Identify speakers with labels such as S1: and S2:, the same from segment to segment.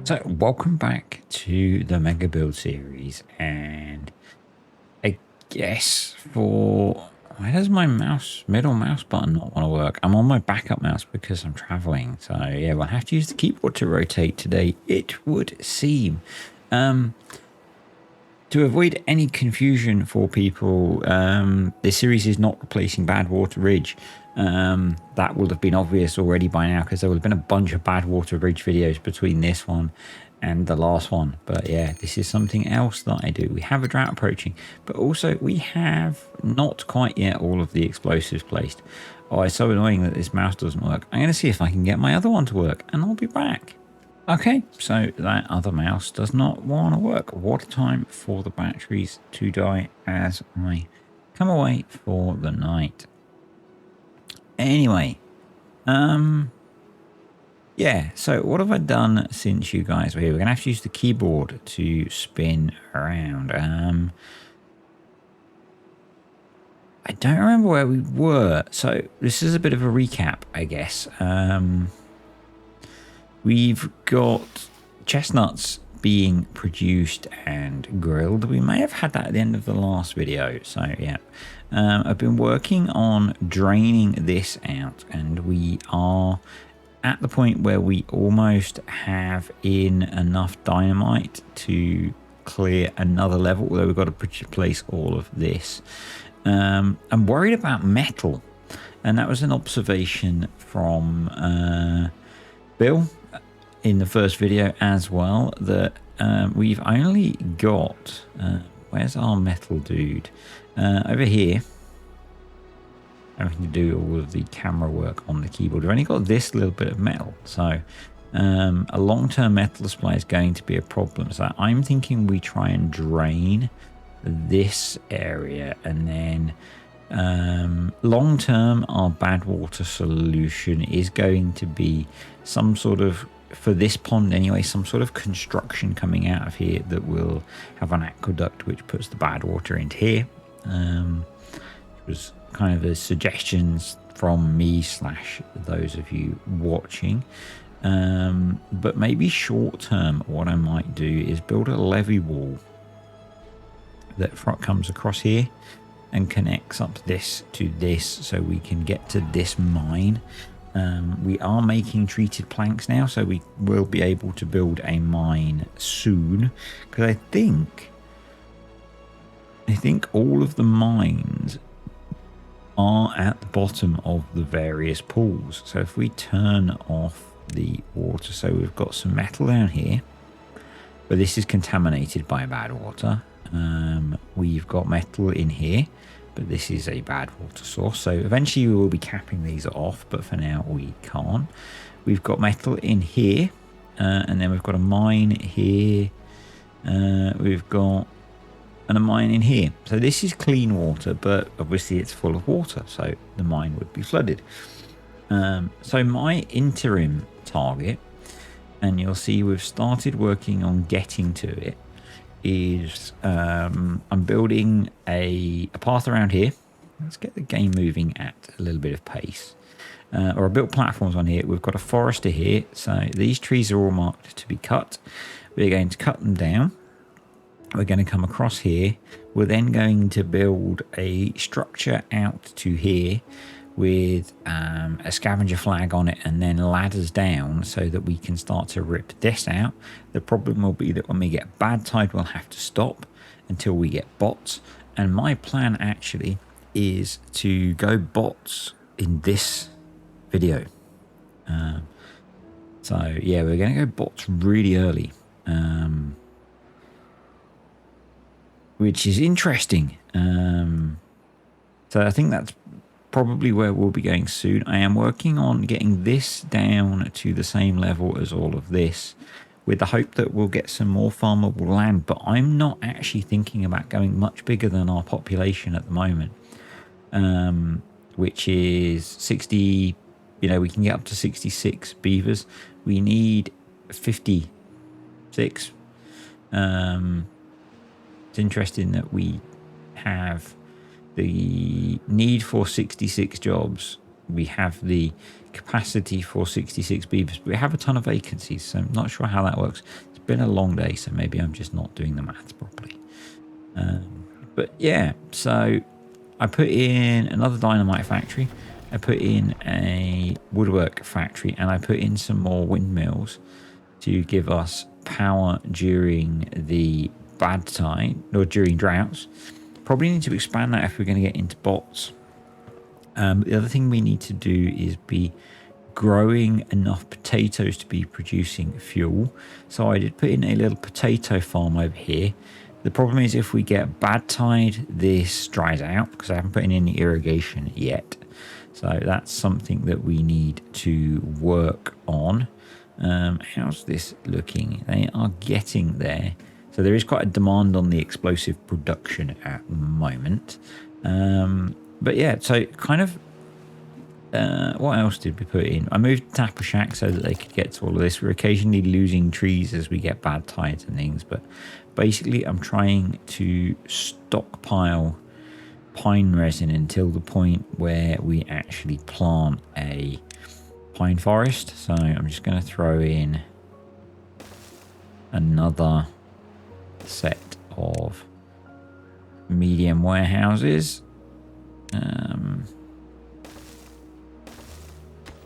S1: So, welcome back to the Mega Build series, and I guess why does my middle mouse button not want to work? I'm on my backup mouse because I'm traveling, so yeah, we'll have to use the keyboard to rotate today, it would seem. To avoid any confusion for people, this series is not replacing Badwater Ridge. That would have been obvious already by now because there would have been a bunch of Badwater Ridge videos between this one and the last one. But yeah, this is something else that I do. We have a drought approaching, but also we have not quite yet all of the explosives placed. Oh, it's so annoying that this mouse doesn't work. I'm going to see if I can get my other one to work and I'll be back. Okay, so that other mouse does not want to work. What a time for the batteries to die as I come away for the night. Anyway, yeah, so what have I done since you guys were here? We're going to have to use the keyboard to spin around. I don't remember where we were, so this is a bit of a recap, I guess. We've got chestnuts being produced and grilled. We may have had that at the end of the last video. So yeah, I've been working on draining this out, and we are at the point where we almost have in enough dynamite to clear another level, although we've got to place all of this. I'm worried about metal, and that was an observation from Bill in the first video as well, that we've only got where's our metal dude? Over here, having to do all of the camera work on the keyboard. We've only got this little bit of metal, so a long-term metal display is going to be a problem. So I'm thinking we try and drain this area, and then long term our Badwater solution is going to be some sort of, for this pond anyway, some sort of construction coming out of here that will have an aqueduct which puts the Badwater into here. It was kind of the suggestions from me / those of you watching. But maybe short term what I might do is build a levee wall that comes across here and connects up this to this, so we can get to this mine. We are making treated planks now, so we will be able to build a mine soon, because I think all of the mines are at the bottom of the various pools. So if we turn off the water, so we've got some metal down here, but this is contaminated by Badwater. We've got metal in here, but this is a Badwater source, so eventually we will be capping these off, but for now we can't. We've got metal in here, and then we've got a mine here, we've got a mine in here. So this is clean water, but obviously it's full of water, so the mine would be flooded. So my interim target, and you'll see we've started working on getting to it, is I'm building a path around here. Let's get the game moving at a little bit of pace. Or I built platforms on here. We've got a forester here, so these trees are all marked to be cut. We're going to cut them down. We're going to come across here. We're then going to build a structure out to here with a scavenger flag on it, and then ladders down so that we can start to rip this out. The problem will be that when we get bad tide, we'll have to stop until we get bots. And my plan actually is to go bots in this video. So yeah, we're going to go bots really early, which is interesting. So I think that's probably where we'll be going soon. I am working on getting this down to the same level as all of this, with the hope that we'll get some more farmable land, but I'm not actually thinking about going much bigger than our population at the moment, which is 60, we can get up to 66 beavers. We need 56. It's interesting that we have the need for 66 jobs we have the capacity for 66 beavers, but we have a ton of vacancies, so I'm not sure how that works. It's been a long day, so maybe I'm just not doing the maths properly. But yeah, so I put in another dynamite factory, I put in a woodwork factory, and I put in some more windmills to give us power during the bad tide or during droughts. Probably need to expand that if we're going to get into bots. The other thing we need to do is be growing enough potatoes to be producing fuel. So I did put in a little potato farm over here. The problem is if we get bad tide, this dries out because I haven't put in any irrigation yet. So that's something that we need to work on. How's this looking? They are getting there. So there is quite a demand on the explosive production at the moment. But yeah, so kind of what else did we put in? I moved Tapper Shack so that they could get to all of this. We're occasionally losing trees as we get bad tides and things, but basically I'm trying to stockpile pine resin until the point where we actually plant a pine forest. So I'm just going to throw in another set of medium warehouses.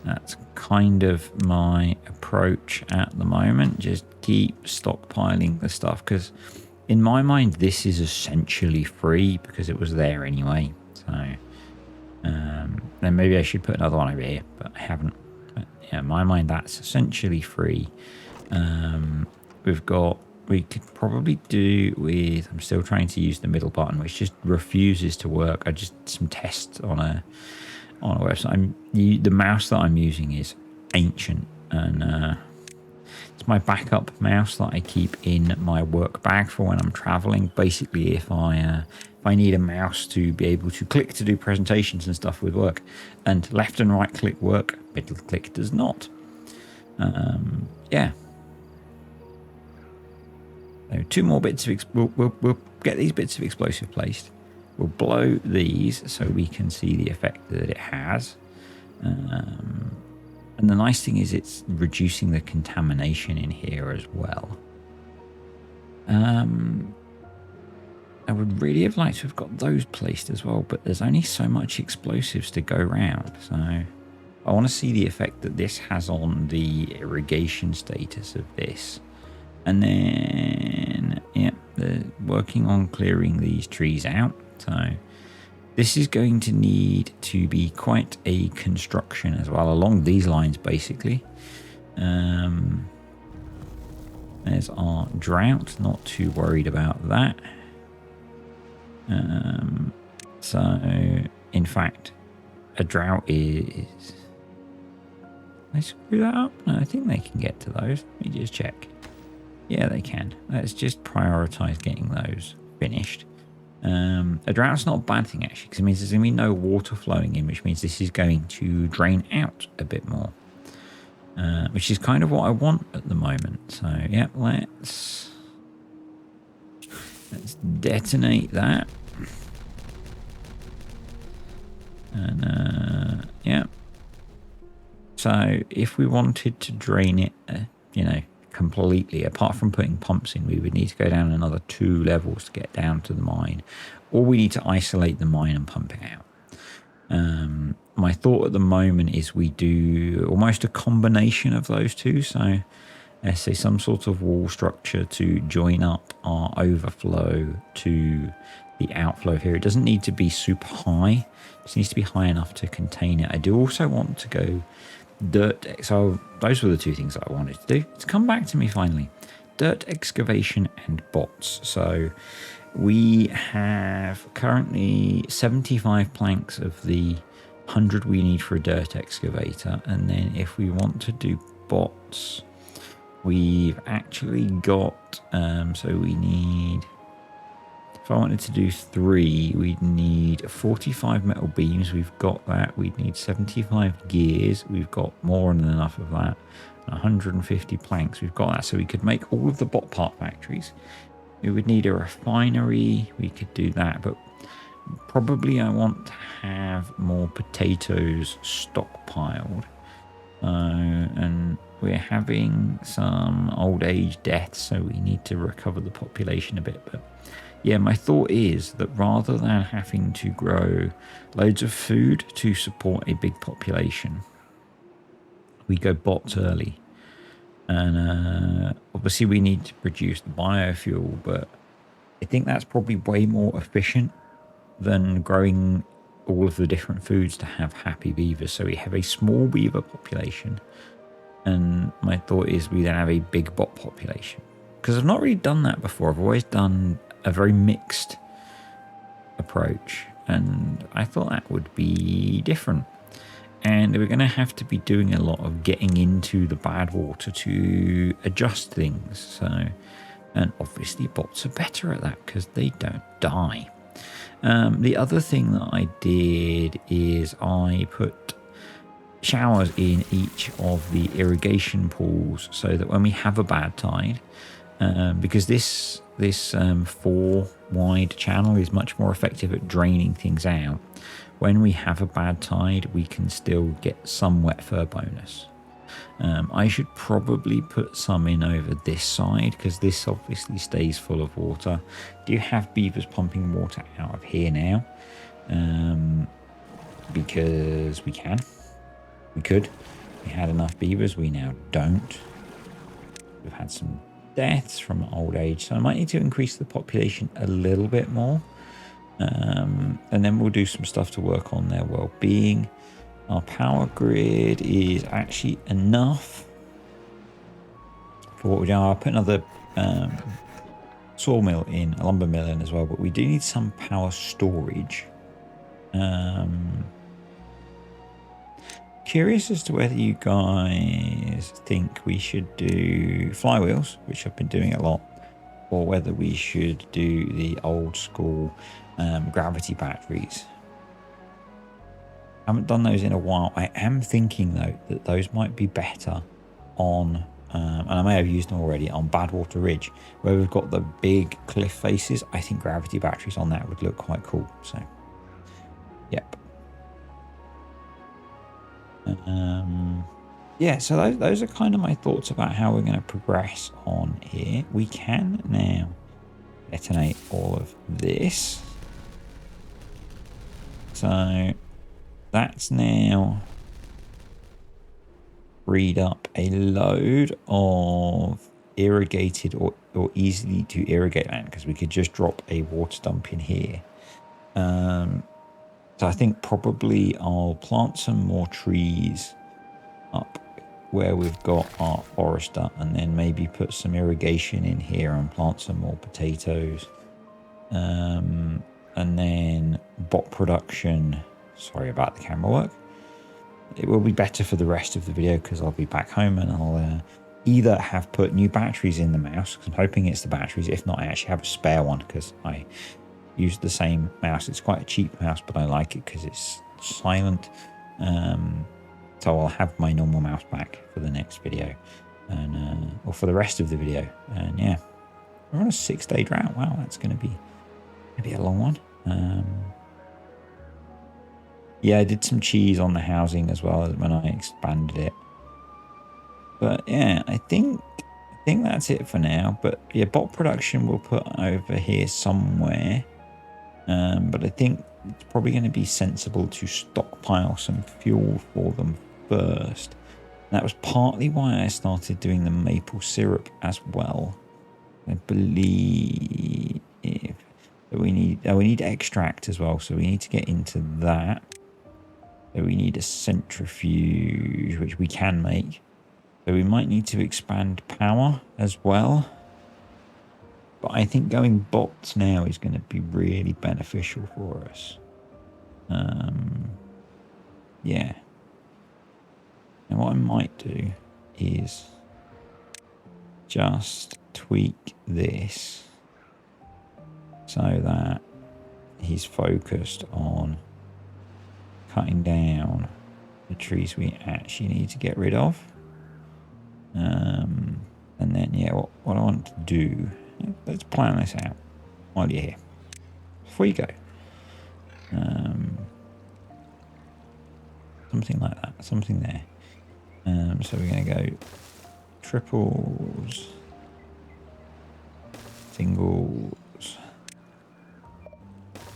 S1: That's kind of my approach at the moment. Just keep stockpiling the stuff because in my mind this is essentially free because it was there anyway. So then maybe I should put another one over here, but I haven't. But yeah, in my mind that's essentially free. We could probably do with, I'm still trying to use the middle button which just refuses to work. I just did some tests on a website. The mouse that I'm using is ancient, and it's my backup mouse that I keep in my work bag for when I'm traveling. Basically, if I need a mouse to be able to click to do presentations and stuff with work, and left and right click work, middle click does not. Yeah. So 2 more bits of we'll get these bits of explosive placed. We'll blow these so we can see the effect that it has. And the nice thing is it's reducing the contamination in here as well. I would really have liked to have got those placed as well, but there's only so much explosives to go around. So I want to see the effect that this has on the irrigation status of this. And then, yeah, they're working on clearing these trees out. So this is going to need to be quite a construction as well along these lines, basically. There's our drought, not too worried about that. So in fact, a drought is... Can I screw that up? No, I think they can get to those. Let me just check. Yeah, they can. Let's just prioritize getting those finished. A drought's not a bad thing actually, because it means there's going to be no water flowing in, which means this is going to drain out a bit more, which is kind of what I want at the moment. So yeah, let's detonate that, and yeah. So if we wanted to drain it, completely, apart from putting pumps in, we would need to go down another 2 levels to get down to the mine, or we need to isolate the mine and pump it out. My thought at the moment is we do almost a combination of those two. So let's say some sort of wall structure to join up our overflow to the outflow here. It doesn't need to be super high, it just needs to be high enough to contain it. I do also want to go dirt. So those were the 2 things that I wanted to do. It's come back to me finally. Dirt excavation and bots. So we have currently 75 planks of the 100 we need for a dirt excavator, and then if we want to do bots, we've actually got so we need, if I wanted to do 3, we'd need 45 metal beams. We've got that. We'd need 75 gears. We've got more than enough of that. 150 planks. We've got that. So we could make all of the bot part factories. We would need a refinery. We could do that. But Probably I want to have more potatoes stockpiled. And we're having some old age deaths, so we need to recover the population a bit. But yeah, my thought is that rather than having to grow loads of food to support a big population, we go bots early. And obviously we need to produce the biofuel, but I think that's probably way more efficient than growing all of the different foods to have happy beavers. So we have a small beaver population, and my thought is we then have a big bot population, because I've not really done that before. I've always done a very mixed approach, and I thought that would be different. And we're going to have to be doing a lot of getting into the bad water to adjust things. So, and obviously bots are better at that because they don't die. The other thing that I did is I put showers in each of the irrigation pools, so that when we have a bad tide, because this 4 wide channel is much more effective at draining things out. When we have a bad tide, we can still get some wet fur bonus. I should probably put some in over this side, because this obviously stays full of water. Do you have beavers pumping water out of here now? Because we can. We could. We had enough beavers. We now don't. We've had some deaths from old age, so I might need to increase the population a little bit more. And then we'll do some stuff to work on their well-being. Our power grid is actually enough for what we do. I'll put another sawmill in, a lumber mill in as well, but we do need some power storage. Curious as to whether you guys think we should do flywheels, which I've been doing a lot, or whether we should do the old school gravity batteries. I haven't done those in a while. I am thinking though that those might be better on, and I may have used them already, on Badwater Ridge, where we've got the big cliff faces. I think gravity batteries on that would look quite cool. So, yep. Yeah, so those are kind of my thoughts about how we're going to progress on here. We can now detonate all of this. So that's now freed up a load of irrigated or easily to irrigate land, because we could just drop a water dump in here. So I think probably I'll plant some more trees up where we've got our forester, and then maybe put some irrigation in here and plant some more potatoes. And then bot production. Sorry about the camera work. It will be better for the rest of the video because I'll be back home, and I'll either have put new batteries in the mouse, because I'm hoping it's the batteries. If not, I actually have a spare one because I use the same mouse. It's quite a cheap mouse, but I like it because it's silent. So I'll have my normal mouse back for the next video, and or for the rest of the video. And yeah, we're on a 6-day drought. Wow, that's going to be maybe a long one. Yeah, I did some cheese on the housing as well when I expanded it. But yeah, I think that's it for now. But yeah, bot production we'll put over here somewhere. But I think it's probably going to be sensible to stockpile some fuel for them first. And that was partly why I started doing the maple syrup as well. I believe that we need extract as well, so we need to get into that. So we need a centrifuge, which we can make. So we might need to expand power as well. But I think going bots now is going to be really beneficial for us. Yeah. And what I might do is just tweak this so that he's focused on cutting down the trees we actually need to get rid of. And then, yeah, what I want to do, let's plan this out while you're here. Before you go, Something like that, something there. So we're going to go triples, singles,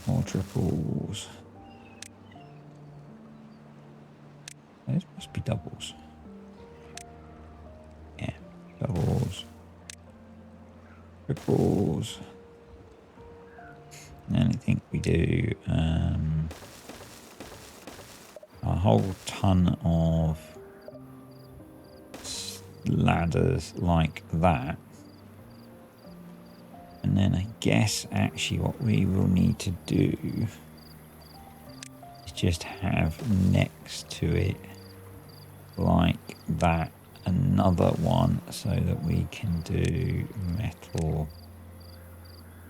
S1: more triples. Those must be doubles. Yeah, doubles, triples. And I think we do a whole ton of ladders like that. And then I guess actually what we will need to do is just have next to it like that another one so that we can do metal,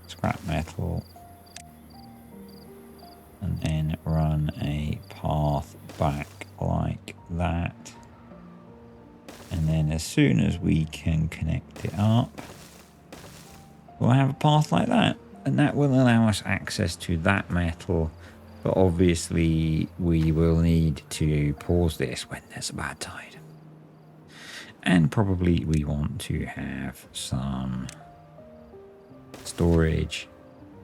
S1: scrap metal, and then run a path back like that. And then as soon as we can connect it up, we'll have a path like that. And that will allow us access to that metal. But obviously we will need to pause this when there's a bad tide. And probably we want to have some storage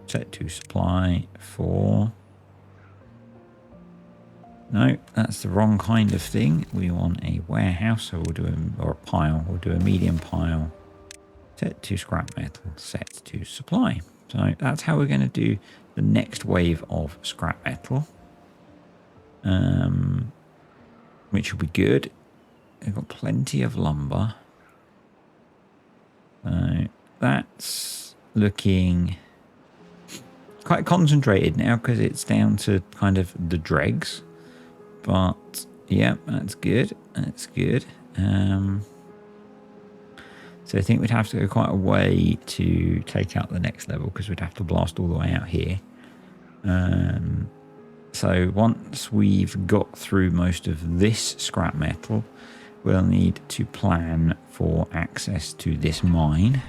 S1: set to supply for... No, that's the wrong kind of thing. We want a warehouse, so we'll do a pile. We'll do a medium pile. Set to scrap metal, set to supply. So that's how we're going to do the next wave of scrap metal, which will be good. We've got plenty of lumber. So that's looking quite concentrated now because it's down to kind of the dregs. But yeah, that's good. That's good. So I think we'd have to go quite a way to take out the next level because we'd have to blast all the way out here. So once we've got through most of this scrap metal, we'll need to plan for access to this mine.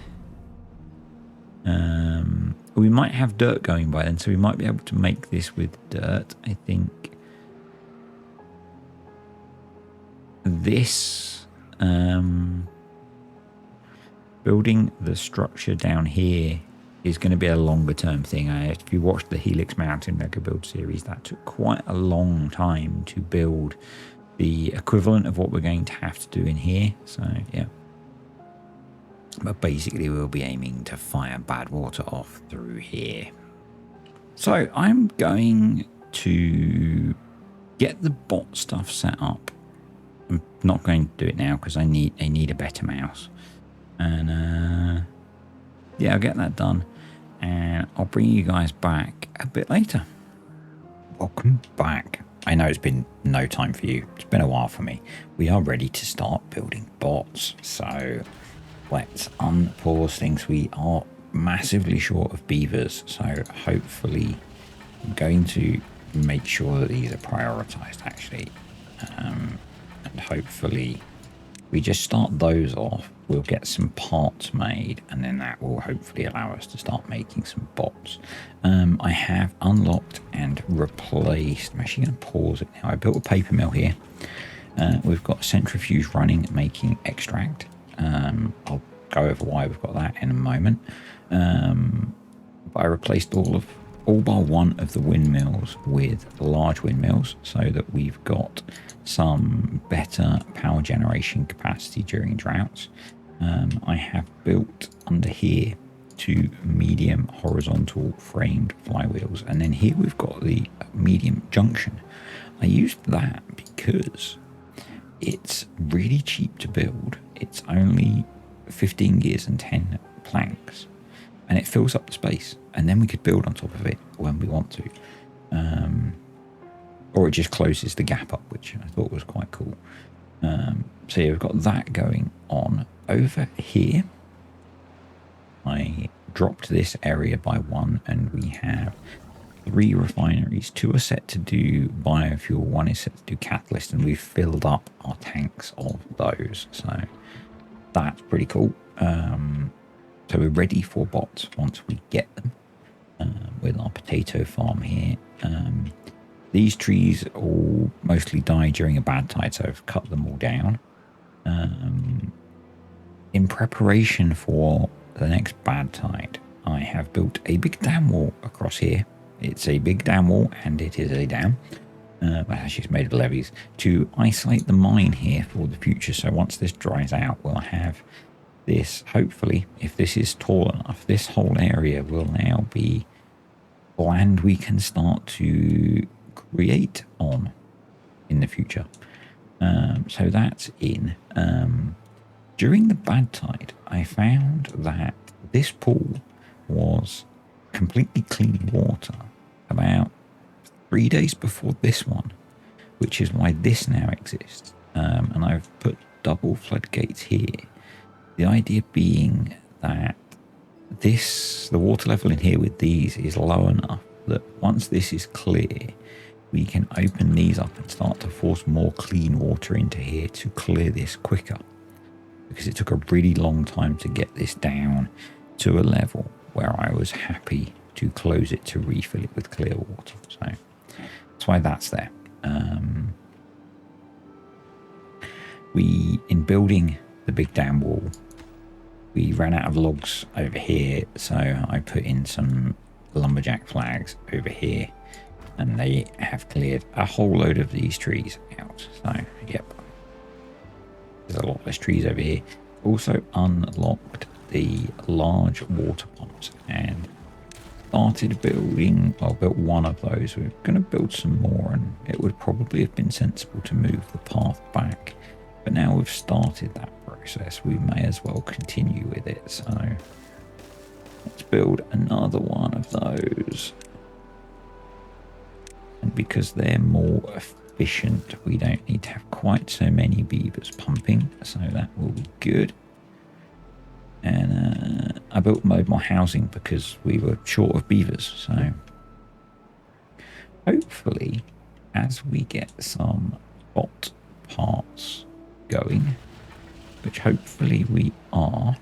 S1: We might have dirt going by then, so we might be able to make this with dirt. I think this building the structure down here is going to be a longer term thing. If you watched the Helix Mountain Lego build series, that took quite a long time to build the equivalent of what we're going to have to do in here. So yeah, but basically we'll be aiming to fire bad water off through here. So I'm going to get the bot stuff set up. I'm not going to do it now because I need a better mouse. And yeah, I'll get that done and I'll bring you guys back a bit later. Welcome back. I know it's been no time for you. It's been a while for me. We are ready to start building bots. So let's unpause things. We are massively short of beavers. So hopefully I'm going to make sure that these are prioritized actually. And hopefully we just start those off. We'll get some parts made and then that will hopefully allow us to start making some bots. I have unlocked and replaced, I'm actually going to pause it now. I built a paper mill here. We've got a centrifuge running, making extract. I'll go over why we've got that in a moment. But I replaced all bar one of the windmills with large windmills so that we've got some better power generation capacity during droughts. I have built under here 2 medium horizontal framed flywheels, and then here we've got the medium junction. I used that because it's really cheap to build. It's only 15 gears and 10 planks, and it fills up the space, and then we could build on top of it when we want to. Or it just closes the gap up, which I thought was quite cool. So yeah, we've got that going on. Over here, I dropped this area by 1, and we have 3 refineries. 2 are set to do biofuel, 1 is set to do catalyst, and we've filled up our tanks of those. So that's pretty cool. So we're ready for bots once we get them. With our potato farm here, These trees all mostly die during a bad tide, so I've cut them all down. In preparation for the next bad tide, I have built a big dam wall across here. It's a big dam wall, and it is a dam. Actually, it's made of levees to isolate the mine here for the future. So once this dries out, we'll have this. Hopefully, if this is tall enough, this whole area will now be land we can start to create on in the future. So that's in. During the bad tide, I found that this pool was completely clean water about 3 days before this one, which is why this now exists. And I've put double floodgates here. The idea being that the water level in here with these is low enough that once this is clear, we can open these up and start to force more clean water into here to clear this quicker. Because it took a really long time to get this down to a level where I was happy to close it to refill it with clear water. So that's why that's there. In building the big dam wall, we ran out of logs over here, so I put in some lumberjack flags over here, and they have cleared a whole load of these trees out. So, yep. There's a lot less trees over here. Also unlocked the large water pumps and started building, well, built one of those. We're going to build some more, and it would probably have been sensible to move the path back. But now we've started that process, we may as well continue with it. So let's build another one of those. And because they're more efficient, we don't need to have quite so many beavers pumping, so that will be good. And I built more housing because we were short of beavers, so hopefully as we get some bot parts going, which hopefully we are,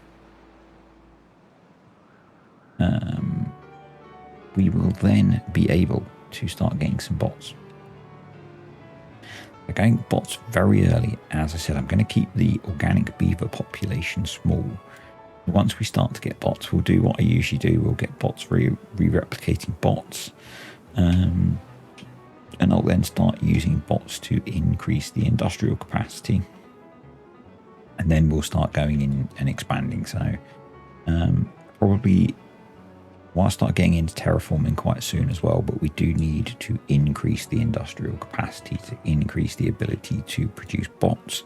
S1: we will then be able to start getting some bots. We're going bots very early. As I said, I'm going to keep the organic beaver population small. Once we start to get bots, we'll do what I usually do. We'll get bots re-replicating bots. And I'll then start using bots to increase the industrial capacity. And then we'll start going in and expanding. So probably, well, I'll start getting into terraforming quite soon as well, but we do need to increase the industrial capacity to increase the ability to produce bots.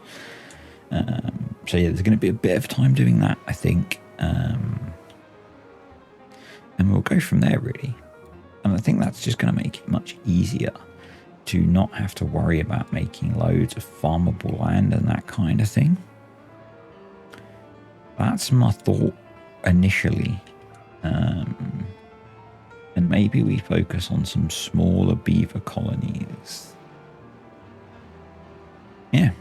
S1: So yeah, there's going to be a bit of time doing that, I think. And we'll go from there, really. And I think that's just going to make it much easier to not have to worry about making loads of farmable land and that kind of thing. That's my thought initially. And maybe we focus on some smaller beaver colonies. Yeah.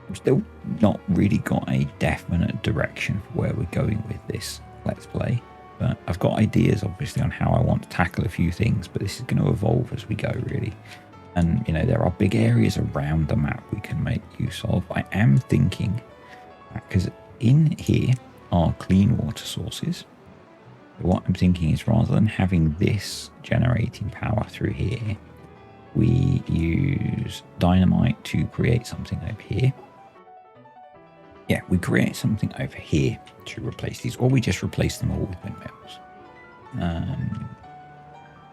S1: We've still not really got a definite direction for where we're going with this Let's Play. But I've got ideas, obviously, on how I want to tackle a few things, but this is going to evolve as we go, really. And, you know, there are big areas around the map we can make use of. I am thinking, because in here are clean water sources. So what I'm thinking is, rather than having this generating power through here, we use dynamite to create something over here. Yeah, we create something over here to replace these, or we just replace them all with windmills.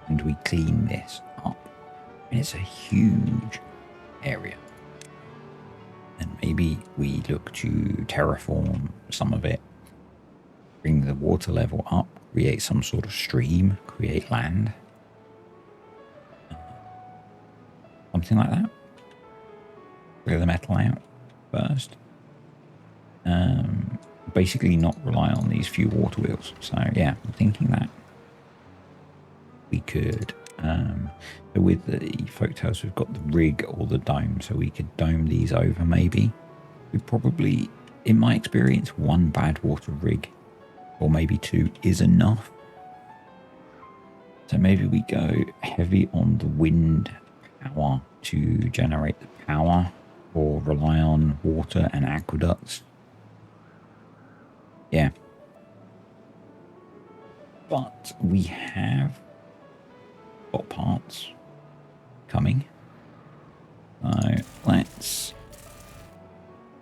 S1: And we clean this up. And it's a huge area. And maybe we look to terraform some of it, bring the water level up, create some sort of stream, create land. Something like that. Clear the metal out first. Basically not rely on these few water wheels. So yeah, I'm thinking that we could, with the folktales, we've got the rig or the dome, so we could dome these over maybe. We probably, in my experience, one bad water rig, or maybe two, is enough. So maybe we go heavy on the wind power to generate the power, or rely on water and aqueducts. Yeah. But we have got parts coming. So let's...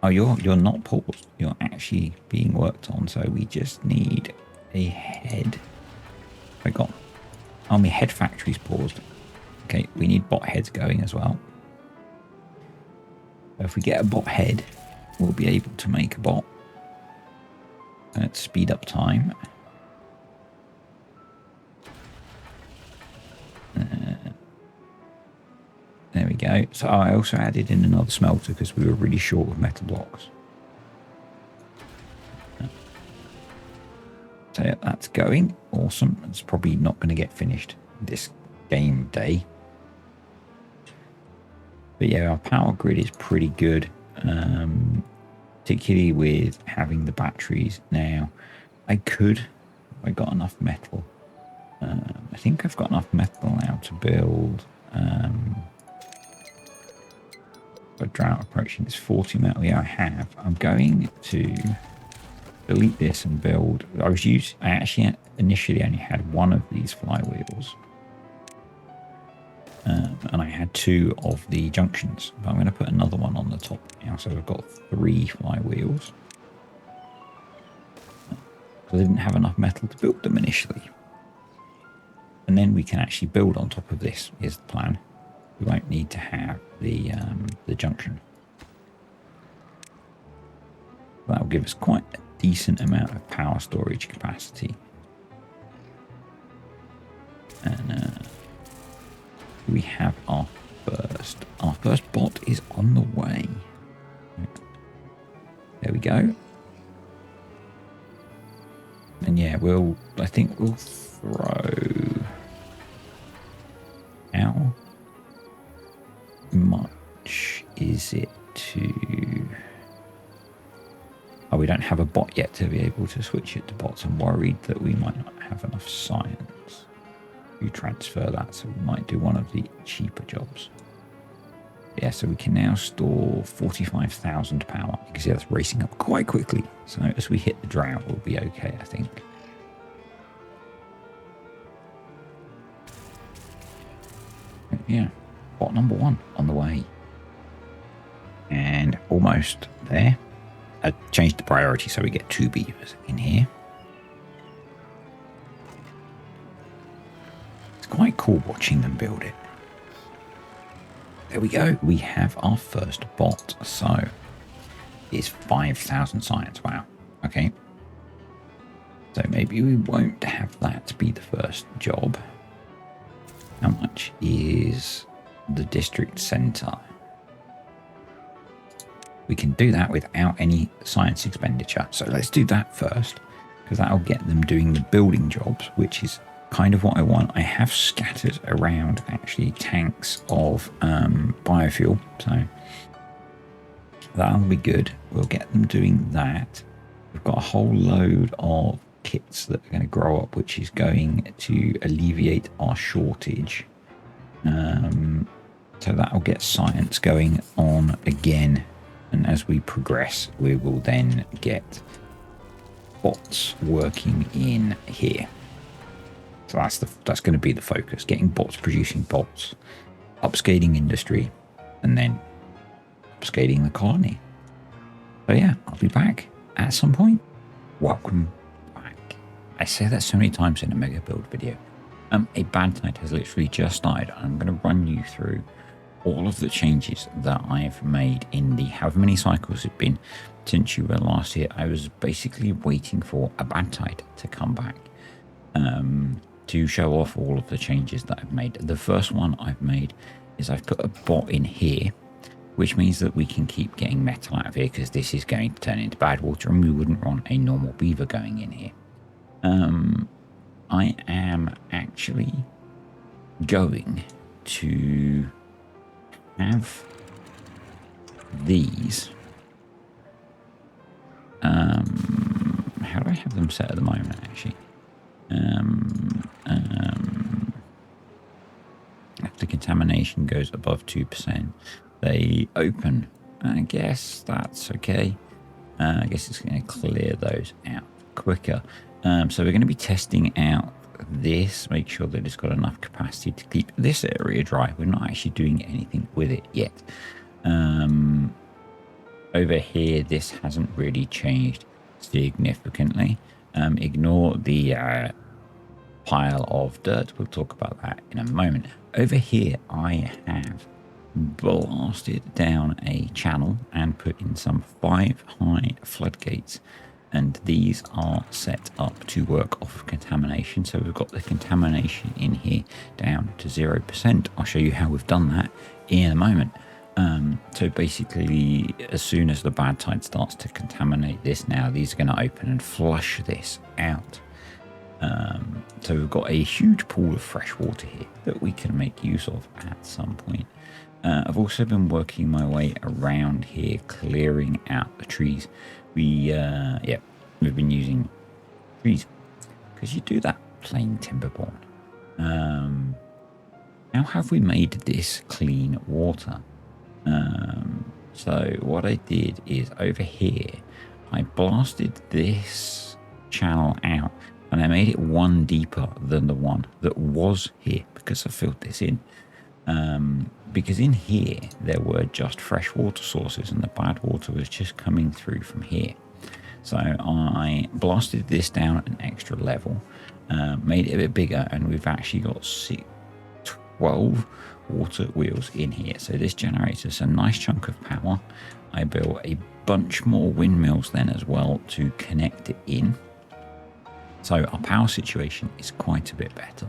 S1: Oh, you're not paused. You're actually being worked on. So we just need a head. I got... Oh, my head factory's paused. Okay, we need bot heads going as well. So if we get a bot head, we'll be able to make a bot. Let's speed up time. There we go. So I also added in another smelter because we were really short of metal blocks. So yeah, that's going. Awesome. It's probably not going to get finished this game day. But yeah, our power grid is pretty good. Particularly with having the batteries now. I got enough metal. I think I've got enough metal now to build a drought approaching. It's 40 metal. Yeah, I have. I'm going to delete this and build. I actually initially only had one of these flywheels. And I had 2 of the junctions, but I'm going to put another one on the top now. So I've got 3 flywheels. Because I didn't have enough metal to build them initially. And then we can actually build on top of this, is the plan. We won't need to have the junction. That'll give us quite a decent amount of power storage capacity. And we have our first bot is on the way. There we go. And yeah, I think we'll throw... How much is it to... Oh, we don't have a bot yet to be able to switch it to bots. I'm worried that we might not have enough science to transfer that, so we might do one of the cheaper jobs. Yeah, so we can now store 45,000 power. You can see that's racing up quite quickly. So as we hit the drought, we'll be okay, I think. Yeah, bot number 1 on the way. And almost there. I changed the priority so we get 2 beavers in here. It's quite cool watching them build it. There we go. We have our first bot. So it's 5,000 science. Wow. Okay. So maybe we won't have that be the first job. How much is the district center? We can do that without any science expenditure. So let's do that first, because that'll get them doing the building jobs, which is kind of what I want. I have scattered around actually tanks of biofuel, so that'll be good. We'll get them doing that. We've got a whole load of kits that are going to grow up, which is going to alleviate our shortage. So that'll get science going on again. And as we progress, we will then get bots working in here. So that's going to be the focus, getting bots producing bots, upscaling industry, and then upscaling the colony. So yeah, I'll be back at some point. Welcome back. I say that so many times in a mega build video. A bad tide has literally just started. I'm going to run you through all of the changes that I've made in the however many cycles it's been since you were last here. I was basically waiting for a bad tide to come back to show off all of the changes that I've made. The first one I've made is I've put a bot in here, which means that we can keep getting metal out of here, because this is going to turn into bad water and we wouldn't want a normal beaver going in here. I am actually going to have these. How do I have them set at the moment, actually? contamination goes above 2%, they open. I guess that's okay. I guess it's going to clear those out quicker. So we're going to be testing out this, make sure that it's got enough capacity to keep this area dry. We're not actually doing anything with it yet. Over here, this hasn't really changed significantly. Ignore the pile of dirt. We'll talk about that in a moment. Over here, I have blasted down a channel and put in some 5 high floodgates, and these are set up to work off of contamination. So we've got the contamination in here down to 0%. I'll show you how we've done that in a moment. So basically, as soon as the bad tide starts to contaminate this, now these are going to open and flush this out. So we've got a huge pool of fresh water here that we can make use of at some point. I've also been working my way around here, clearing out the trees. We've been using trees because you do that playing Timberborn. How have we made this clean water? So what I did is over here, I blasted this channel out and I made it one deeper than the one that was here because I filled this in. Because in here there were just fresh water sources and the bad water was just coming through from here. So I blasted this down an extra level, made it a bit bigger, and we've actually got 12 water wheels in here. So this generates us a nice chunk of power. I built a bunch more windmills then as well to connect it in. So our power situation is quite a bit better.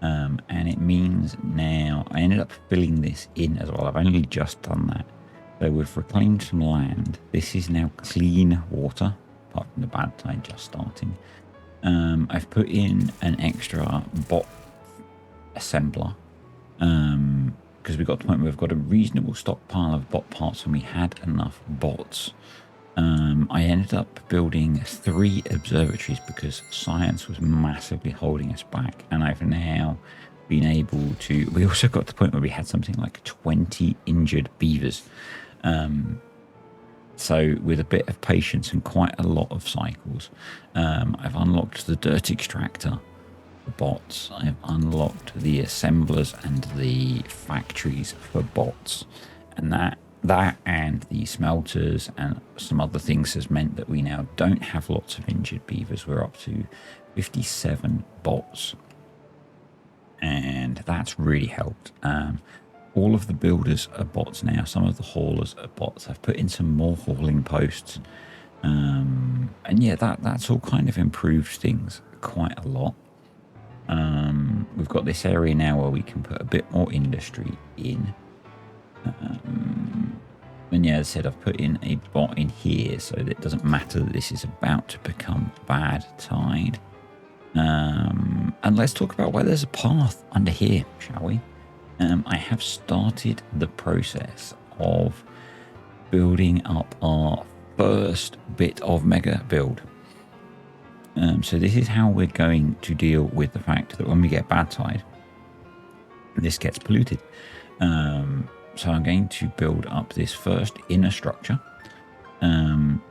S1: And it means now I ended up filling this in as well. I've only just done that. So we've reclaimed some land. This is now clean water, apart from the bad tide just starting. I've put in an extra bot assembler because we got to the point where we've got a reasonable stockpile of bot parts and we had enough bots. I ended up building 3 observatories because science was massively holding us back, and I've now been able to. We also got to the point where we had something like 20 injured beavers. So with a bit of patience and quite a lot of cycles, I've unlocked the dirt extractor, the bots. I've unlocked the assemblers and the factories for bots, and that and the smelters and some other things has meant that we now don't have lots of injured beavers. We're up to 57 bots, and that's really helped. All of the builders are bots now. Some of the haulers are bots. I've put in some more hauling posts, and yeah, that's all kind of improved things quite a lot. We've got this area now where we can put a bit more industry in. And yeah, as I said, I've put in a bot in here so that it doesn't matter that this is about to become bad tide. And let's talk about why there's a path under here, shall we? I have started the process of building up our first bit of mega build. So this is how we're going to deal with the fact that when we get bad tide, this gets polluted. So I'm going to build up this first inner structure, and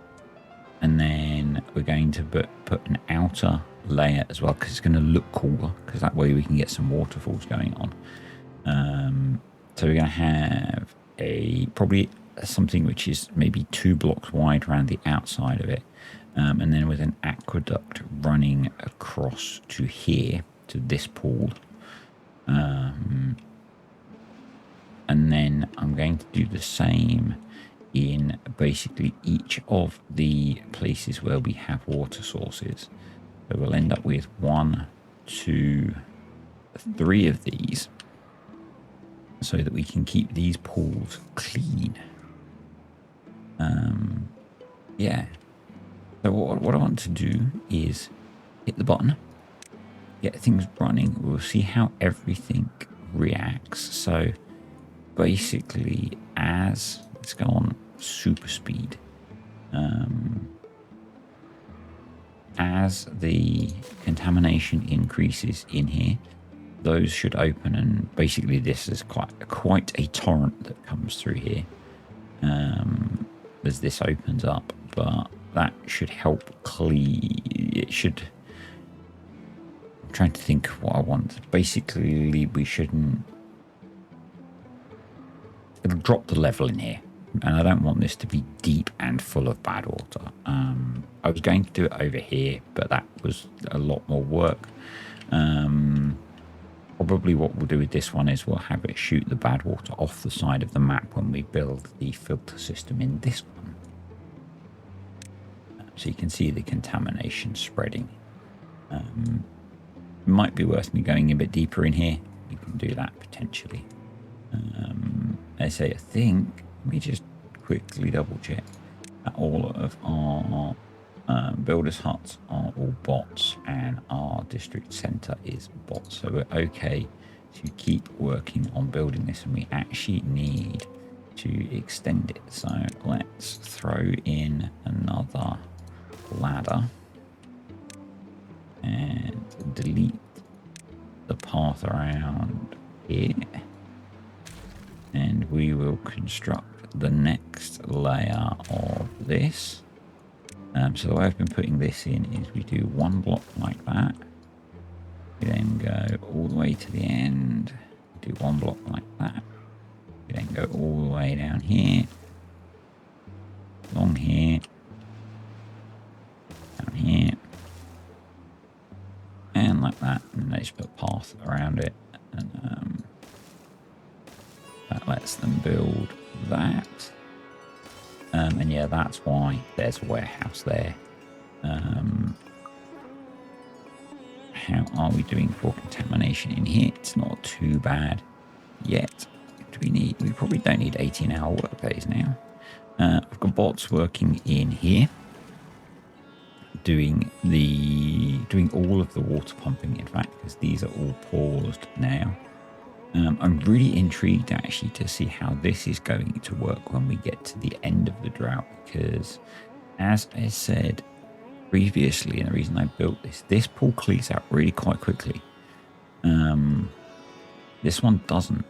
S1: then we're going to put an outer layer as well because it's going to look cooler, because that way we can get some waterfalls going on. So we're going to have probably something which is maybe 2 blocks wide around the outside of it, and then with an aqueduct running across to here to this pool. And then I'm going to do the same in basically each of the places where we have water sources. So we'll end up with 1, 2, 3 of these so that we can keep these pools clean. Yeah. So what I want to do is hit the button, get things running. We'll see how everything reacts. So basically, let's go on super speed. As the contamination increases in here, those should open, and basically this is quite a torrent that comes through here as this opens up, but that should help it should, I'm trying to think what I want. Basically we shouldn't, it'll drop the level in here, and I don't want this to be deep and full of bad water. I was going to do it over here, but that was a lot more work. Probably what we'll do with this one is we'll have it shoot the bad water off the side of the map when we build the filter system in this one. So you can see the contamination spreading. Might be worth me going a bit deeper in here. We can do that potentially. I say, I think, let me just quickly double check that all of our builders' huts are all bots and our district centre is bots. So we're okay to keep working on building this, and we actually need to extend it. So let's throw in another ladder and delete the path around here, and we will construct the next layer of this. So the way I've been putting this in is we do one block like that, we then go all the way to the end, do one block like that, we then go all the way down here, along here, down here, and like that, and they just put a path around it, and that lets them build that. And yeah, that's why there's a warehouse there. How are we doing for contamination in here? It's not too bad yet. We probably don't need 18-hour work days now. I've got bots working in here, doing all of the water pumping, in fact, because these are all paused now. I'm really intrigued actually to see how this is going to work when we get to the end of the drought, because as I said previously, and the reason I built this pool clears out really quite quickly. This one doesn't.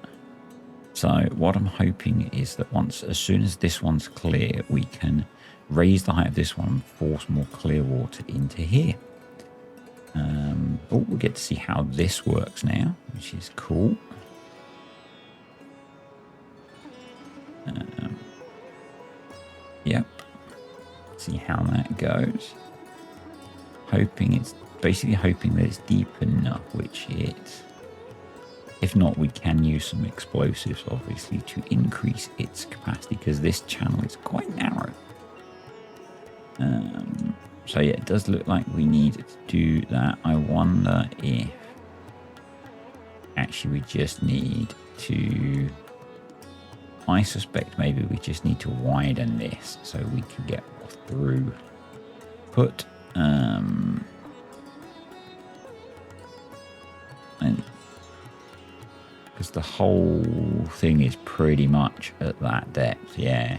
S1: So what I'm hoping is that as soon as this one's clear, we can raise the height of this one and force more clear water into here. We'll get to see how this works now, which is cool. Yep. See how that goes. Basically hoping that it's deep enough, which it. If not, we can use some explosives, obviously, to increase its capacity, because this channel is quite narrow. So yeah, it does look like we need to do that. I wonder if actually we just need to. I suspect maybe we just need to widen this so we can get through. And because the whole thing is pretty much at that depth. Yeah,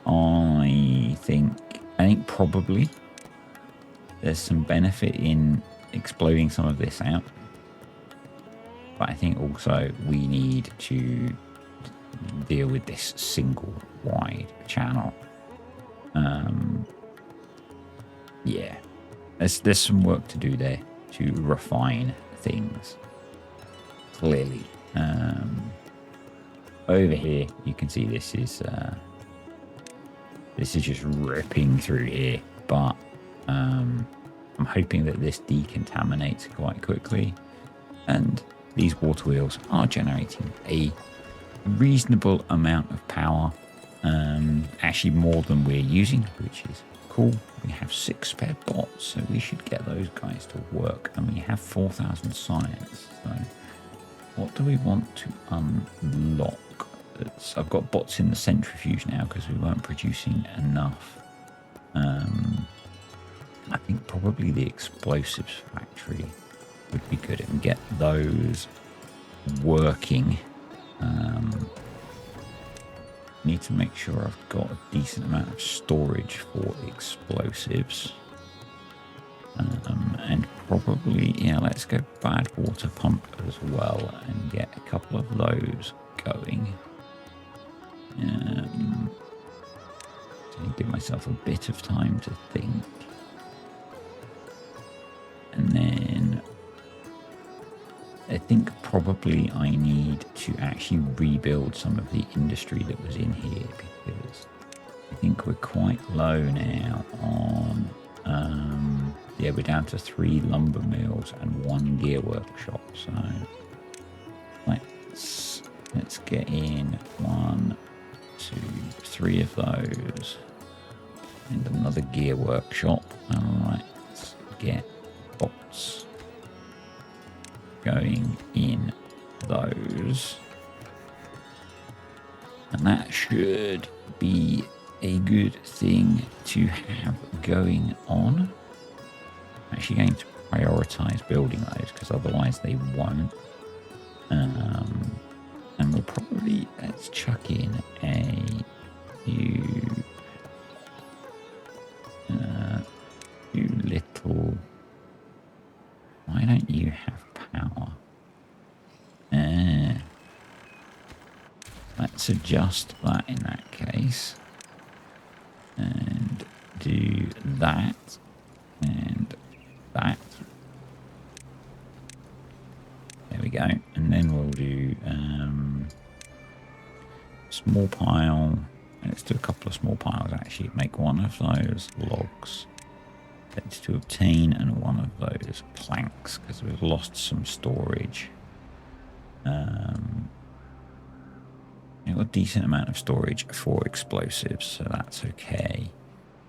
S1: I think probably there's some benefit in exploding some of this out, but I think also we need to deal with this single wide channel. Yeah, there's some work to do there to refine things. Clearly, over here you can see this is just ripping through here, but I'm hoping that this decontaminates quite quickly, and these water wheels are generating a reasonable amount of power, actually more than we're using, which is cool. We have 6 spare bots, so we should get those guys to work, and we have 4,000 science. So what do we want to unlock? I've got bots in the centrifuge now because we weren't producing enough. I think probably the explosives factory would be good, and get those working. Need to make sure I've got a decent amount of storage for explosives, and probably, yeah, let's go bad water pump as well and get a couple of those going. Give myself a bit of time to think. And then I think probably I need to actually rebuild some of the industry that was in here, because I think we're quite low now on, yeah, we're down to 3 lumber mills and 1 gear workshop. So let's get in 1, 2, 3 of those. And another gear workshop. Alright, let's get bots going in those. And that should be a good thing to have going on. I'm actually going to prioritize building those, because otherwise they won't. And we'll probably, let's chuck in a few little, why don't you have power? Let's adjust that in that case and do that and that. There we go. And then we'll do small pile. Let's do a couple of small piles actually. Make 1 of those logs. Let's to obtain, and 1 of those planks, because we've lost some storage. Got a decent amount of storage for explosives, so that's okay.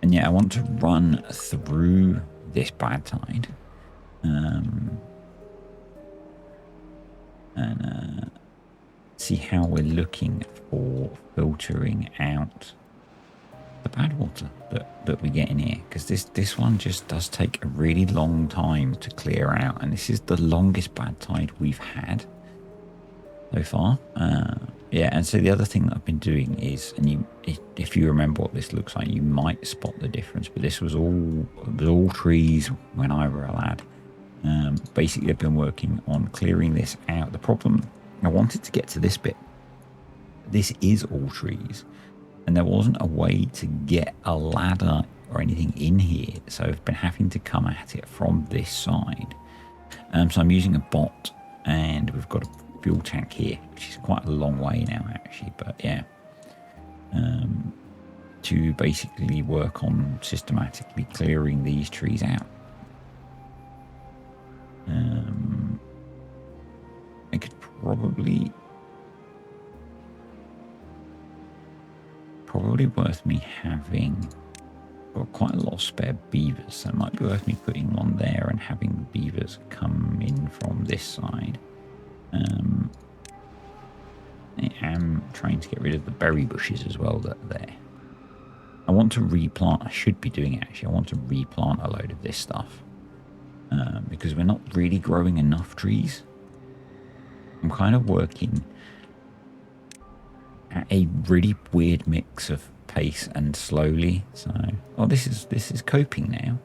S1: And yeah, I want to run through this bad tide. And see how we're looking for filtering out the bad water that we get in here, because this one just does take a really long time to clear out, and this is the longest bad tide we've had so far. Yeah, and so the other thing that I've been doing is, and if you remember what this looks like, you might spot the difference, but this was all trees when I were a lad. Basically, I've been working on clearing this out. The problem, I wanted to get to this bit. This is all trees, and there wasn't a way to get a ladder or anything in here, so I've been having to come at it from this side. So I'm using a bot, and we've got a fuel tank here, which is quite a long way now actually, but yeah, to basically work on systematically clearing these trees out. I could probably worth me having, got quite a lot of spare beavers, so it might be worth me putting one there and having the beavers come in from this side. I am trying to get rid of the berry bushes as well that are there. I want to replant, I should be doing it actually, I want to replant a load of this stuff. Because we're not really growing enough trees. I'm kind of working at a really weird mix of pace and slowly. So, oh, this is coping now.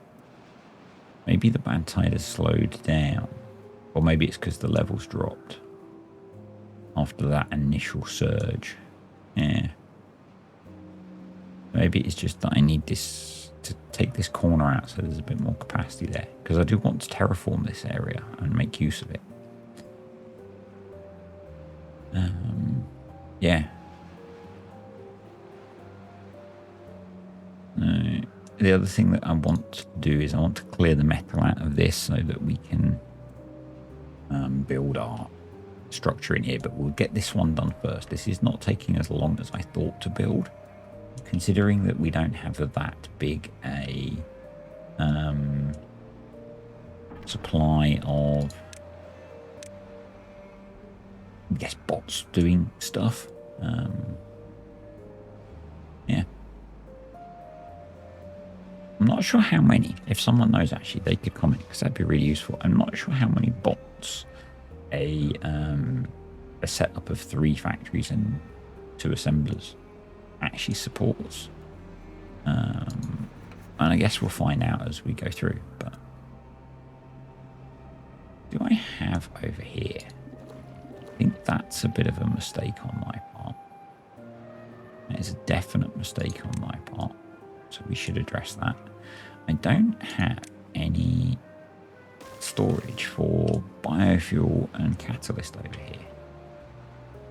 S1: Maybe the bad tide has slowed down, or maybe it's because the levels dropped after that initial surge. Yeah. Maybe it's just that I need this to take this corner out so there's a bit more capacity there, because I do want to terraform this area and make use of it. Yeah. The other thing that I want to do is I want to clear the metal out of this so that we can build our structure in here, but we'll get this one done first. This is not taking as long as I thought to build, considering that we don't have that big a supply of, I guess, bots doing stuff. Yeah. I'm not sure how many. If someone knows, actually, they could comment, because that'd be really useful. I'm not sure how many bots a setup of 3 factories and 2 assemblers actually supports. And I guess we'll find out as we go through. But have over here. I think that's a bit of a mistake on my part. That is a definite mistake on my part. So we should address that. I don't have any storage for biofuel and catalyst over here.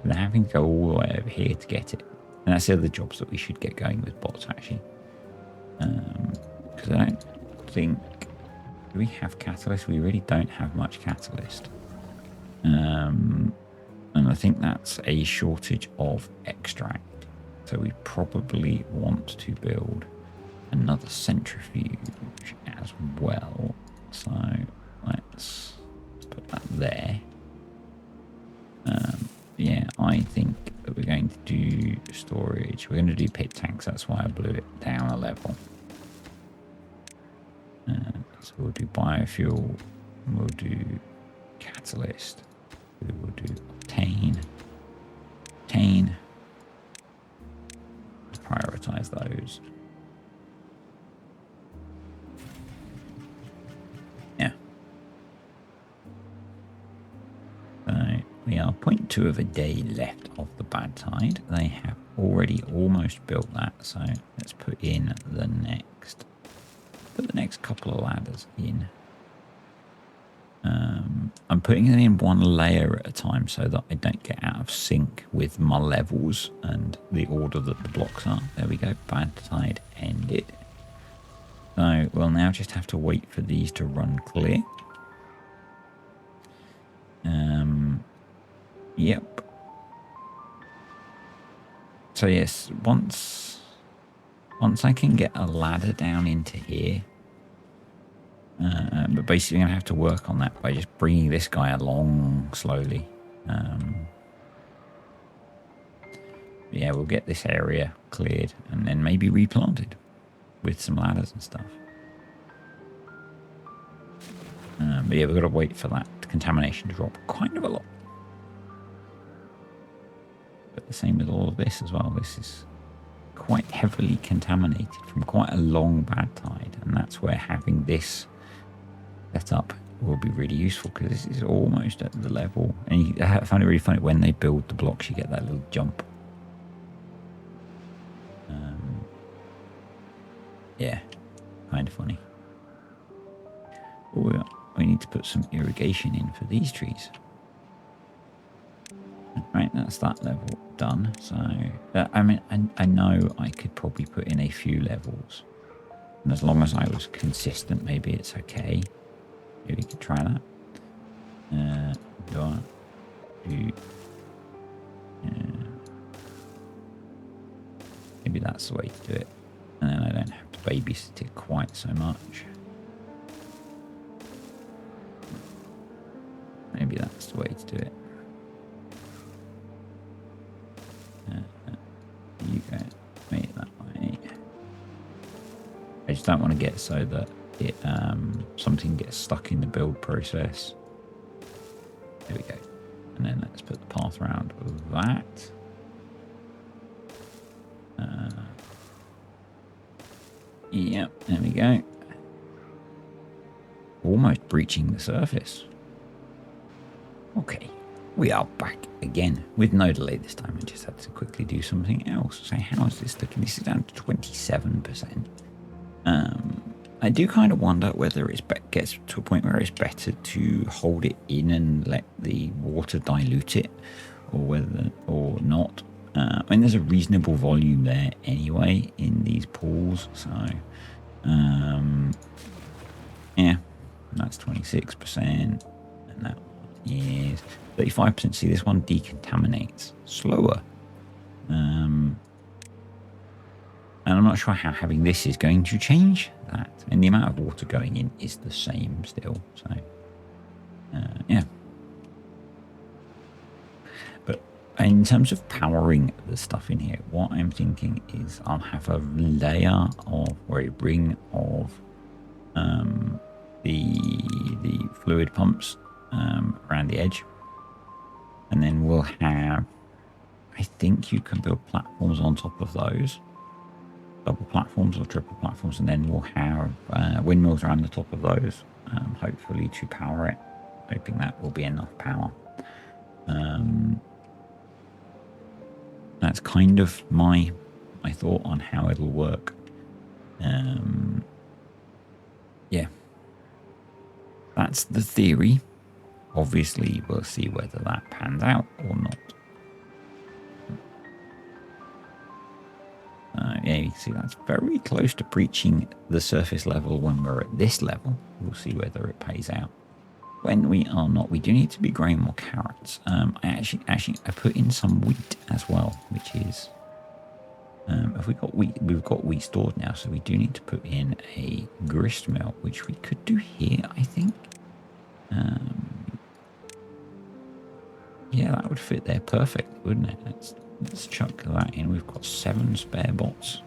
S1: We're having to go all the way over here to get it. And that's the other jobs that we should get going with bots, actually. Because I don't think... Do we have catalyst? We really don't have much catalyst. And I think that's a shortage of extract. So we probably want to build another centrifuge as well. So let's put that there. Yeah, I think that we're going to do storage. We're going to do pit tanks. That's why I blew it down a level. So we'll do biofuel. We'll do catalyst. We will do obtain. Prioritize those. Yeah. So we are 0.2 of a day left of the bad tide. They have already almost built that. So let's put in the next. Put the next couple of ladders in. I'm putting it in one layer at a time so that I don't get out of sync with my levels and the order that the blocks are. There we go. Bad tide ended. So we'll now just have to wait for these to run clear. Yep. So yes, once I can get a ladder down into here, but basically I'm going to have to work on that by just bringing this guy along slowly. Yeah, we'll get this area cleared and then maybe replanted with some ladders and stuff. But yeah, we've got to wait for that contamination to drop kind of a lot. But the same with all of this as well. This is quite heavily contaminated from quite a long bad tide, and that's where having this set up will be really useful, because this is almost at the level. And I find it really funny when they build the blocks, you get that little jump. Yeah, kind of funny. Oh, we need to put some irrigation in for these trees. Right, that's that level done. So, I mean, I know I could probably put in a few levels. And as long as I was consistent, maybe it's okay. Maybe we could try that. Maybe that's the way to do it. And then I don't have to babysit it quite so much. Maybe that's the way to do it. You go, make it that way. I just don't want to get so that it something gets stuck in the build process. There we go. And then let's put the path around that. Yep, there we go. Almost breaching the surface. Okay, we are back again with no delay this time. I just had to quickly do something else. So how is this looking? This is down to 27%. I do kind of wonder whether it gets to a point where it's better to hold it in and let the water dilute it, or not. I mean, there's a reasonable volume there anyway in these pools, so yeah, that's 26%, and that one is 35%. See, this one decontaminates slower, and I'm not sure how having this is going to change that. And the amount of water going in is the same still, so yeah. But in terms of powering the stuff in here, what I'm thinking is I'll have a layer of, or a ring of the fluid pumps around the edge, and then we'll have, I think you can build platforms on top of those, double platforms or triple platforms, and then we'll have windmills around the top of those, hopefully to power it. hoping that will be enough power. That's kind of my thought on how it'll work. Yeah, that's the theory. Obviously, we'll see whether that pans out or not. Yeah, you can see that's very close to breaching the surface level when we're at this level. We'll see whether it pays out. When we are not, we do need to be growing more carrots. I put in some wheat as well, which is if we got wheat, we've got wheat stored now, so we do need to put in a grist mill, which we could do here, I think. Yeah, that would fit there perfect, wouldn't it? Let's chuck that in. We've got 7 spare bots.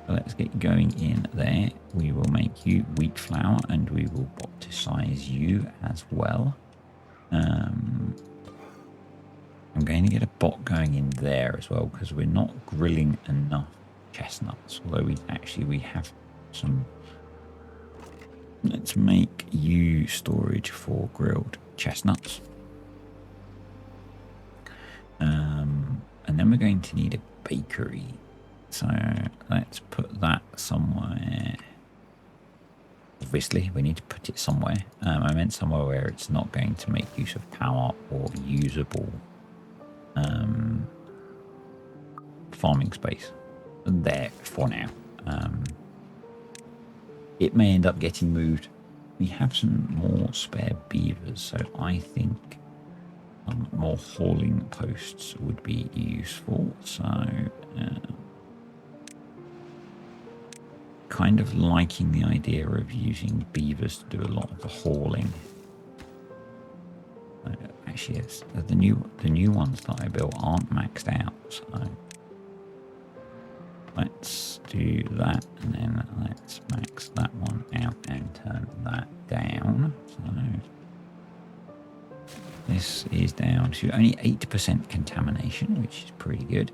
S1: So let's get going in there. We will make you wheat flour, and we will boticize you as well. I'm going to get a bot going in there as well, because we're not grilling enough chestnuts. Although we have some. Let's make you storage for grilled chestnuts. And then we're going to need a bakery. So let's put that somewhere. Obviously, we need to put it somewhere. I meant somewhere where it's not going to make use of power or usable farming space. There for now. It may end up getting moved. We have some more spare beavers, so I think more hauling posts would be useful. So kind of liking the idea of using beavers to do a lot of the hauling. Actually, the new ones that I built aren't maxed out, so let's do that, and then let's max that one out and turn that down. So this is down to only 8% contamination, which is pretty good.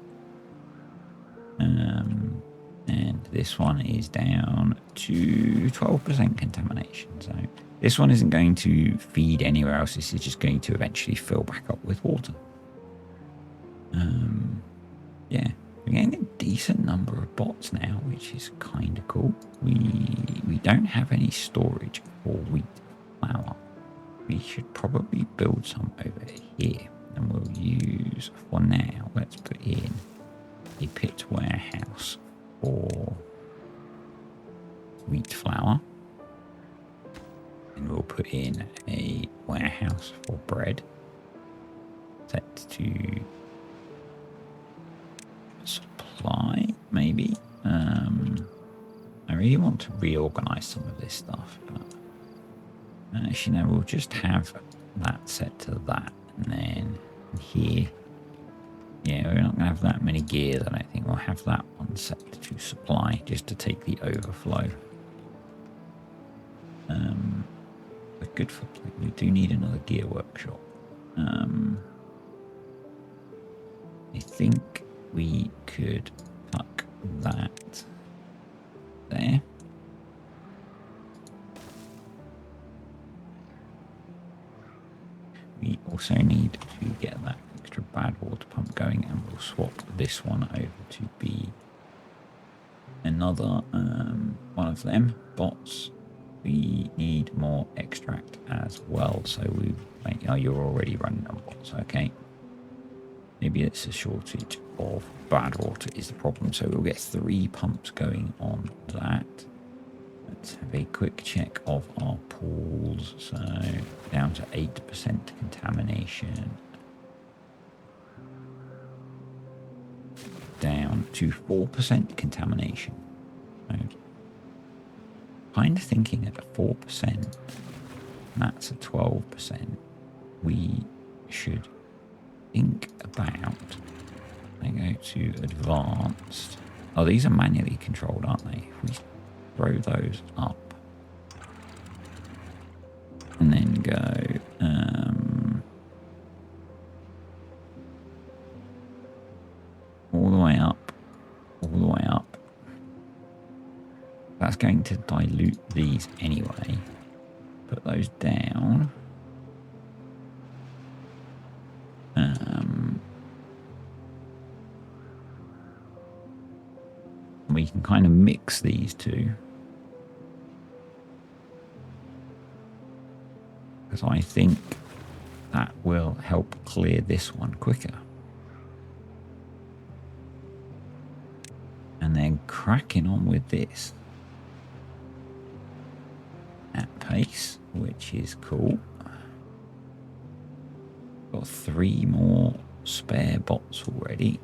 S1: And this one is down to 12% contamination. So this one isn't going to feed anywhere else. This is just going to eventually fill back up with water. Yeah, we're getting a decent number of bots now, which is kind of cool. We don't have any storage for wheat flour. We should probably build some over here, and we'll use, for now, let's put in a pit warehouse for wheat flour, and we'll put in a warehouse for bread set to supply, maybe. I really want to reorganize some of this stuff, but actually no, we'll just have that set to that, and then here, yeah, we're not going to have that many gears. I don't think we'll have that one set to supply, just to take the overflow. But good for, we do need another gear workshop. I think we could tuck that there. We also need to get that extra bad water pump going, and we'll swap this one over to be another one of them bots. We need more extract as well, so we make, oh, you're already running on bots, okay. Maybe it's a shortage of bad water is the problem, so we'll get 3 pumps going on that. Let's have a quick check of our pools. So down to 8% contamination. Down to 4% contamination. So kind of thinking at a 4%, that's a 12%. We should think about, I go to advanced. Oh, these are manually controlled, aren't they? If we throw those up and then go all the way up, that's going to dilute these anyway. Put those down, we can kind of mix these two. Because I think that will help clear this one quicker. And then cracking on with this at pace, which is cool. Got 3 more spare bots already.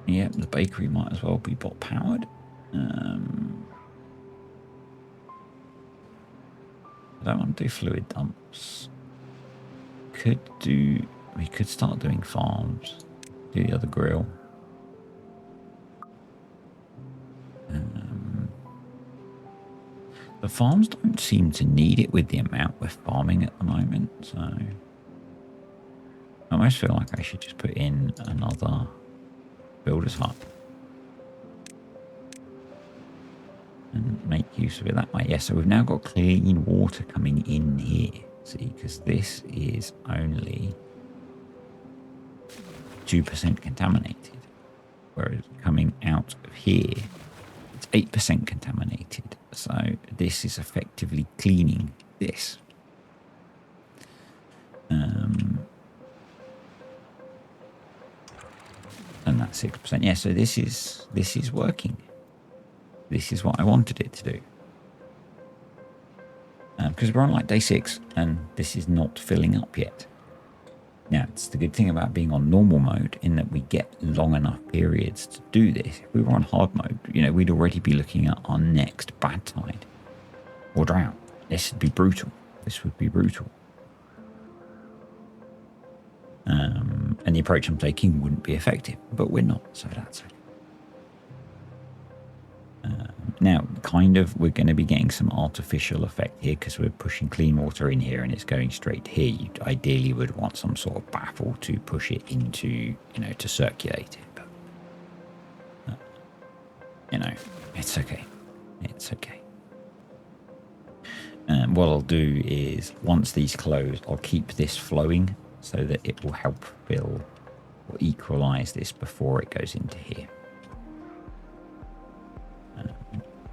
S1: Yep, the bakery might as well be bot powered. I don't want to do fluid dumps. We could start doing farms. Do the other grill. The farms don't seem to need it with the amount we're farming at the moment, so I almost feel like I should just put in another builder's hut and make use of it that way. Yeah, so we've now got clean water coming in here, see, because this is only 2% contaminated, whereas coming out of here, it's 8% contaminated. So this is effectively cleaning this. And that's 6%. Yeah, so this is working. This is what I wanted it to do. Because we're on like day 6 and this is not filling up yet. Now, it's the good thing about being on normal mode in that we get long enough periods to do this. If we were on hard mode, you know, we'd already be looking at our next bad tide or drought. This would be brutal. This would be brutal. And the approach I'm taking wouldn't be effective, but we're not, so that's okay. Now, kind of, we're going to be getting some artificial effect here because we're pushing clean water in here and it's going straight here. You ideally would want some sort of baffle to push it into, you know, to circulate it. But, you know, it's okay. It's okay. What I'll do is, once these close, I'll keep this flowing so that it will help fill or equalize this before it goes into here.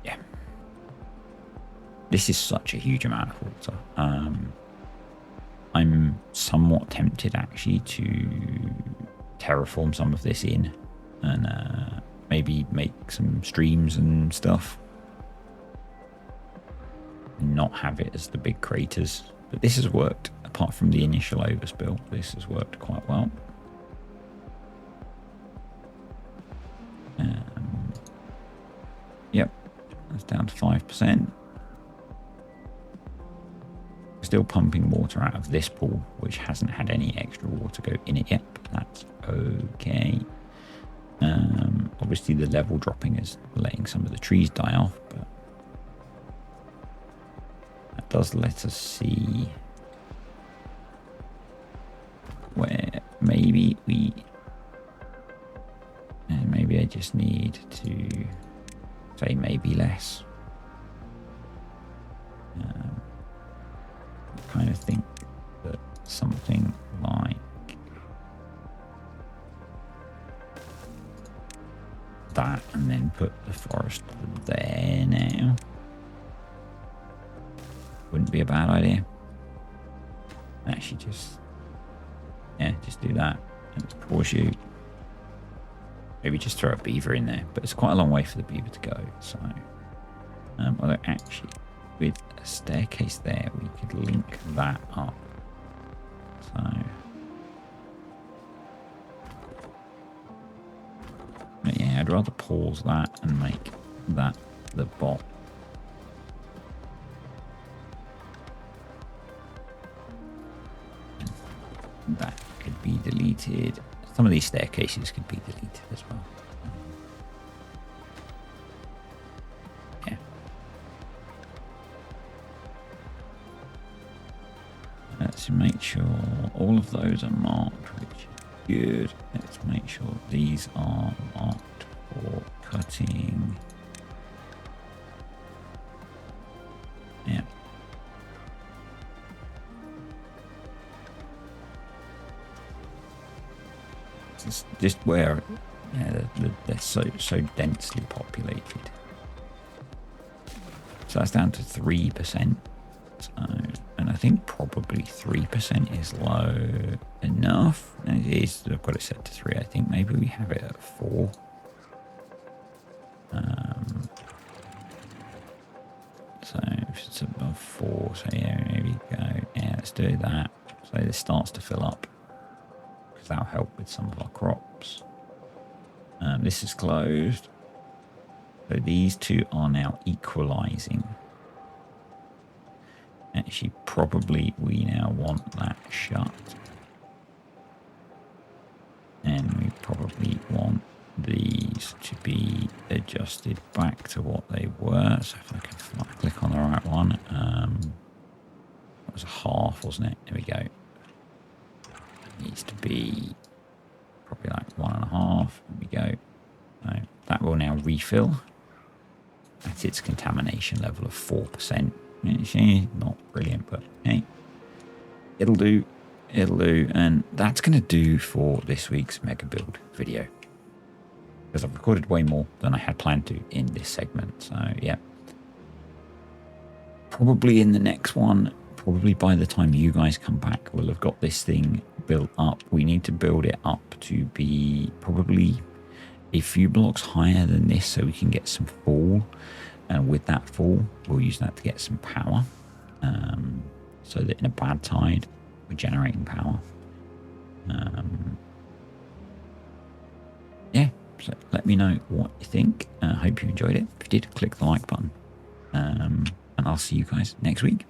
S1: Yeah. This is such a huge amount of water. I'm somewhat tempted actually to terraform some of this in and maybe make some streams and stuff. And not have it as the big craters. But this has worked, apart from the initial overspill. This has worked quite well. Yep, that's down to 5%. Still pumping water out of this pool, which hasn't had any extra water go in it yet, but that's okay. Obviously the level dropping is letting some of the trees die off, but that does let us see where maybe maybe I just need to say maybe less. I kind of think that something like that, and then put the forest there now. Wouldn't be a bad idea. Actually, just do that. And pause you. Maybe just throw a beaver in there, but it's quite a long way for the beaver to go. So, although actually, with a staircase there, we could link that up. So, but yeah, I'd rather pause that and make that the bot. That could be deleted. Some of these staircases could be deleted as well. Yeah. Let's make sure all of those are marked, which is good. Let's make sure these are marked for cutting. Yeah. Just where Yeah, they're so densely populated. So that's down to 3%. So, and I think probably 3% is low enough. And it is, I've got it set to 3. I think maybe we have it at 4. So if it's above 4, so yeah, maybe go. Yeah, let's do that. So this starts to fill up, because that'll help with some of our crops. This is closed. So these two are now equalizing. Actually, probably we now want that shut. And we probably want these to be adjusted back to what they were. So if I can click on the right one. It was a half, wasn't it? There we go. It needs to be probably like 1.5. There we go. So that will now refill at its contamination level of 4%. It's not brilliant, but hey, it'll do. It'll do. And that's going to do for this week's mega build video, because I've recorded way more than I had planned to in this segment. So yeah, probably in the next one, probably by the time you guys come back, we'll have got this thing built up. We need to build it up to be probably a few blocks higher than this, so we can get some fall. And with that fall, we'll use that to get some power, so that in a bad tide, we're generating power. Yeah, so let me know what you think. I hope you enjoyed it. If you did, click the like button. And I'll see you guys next week.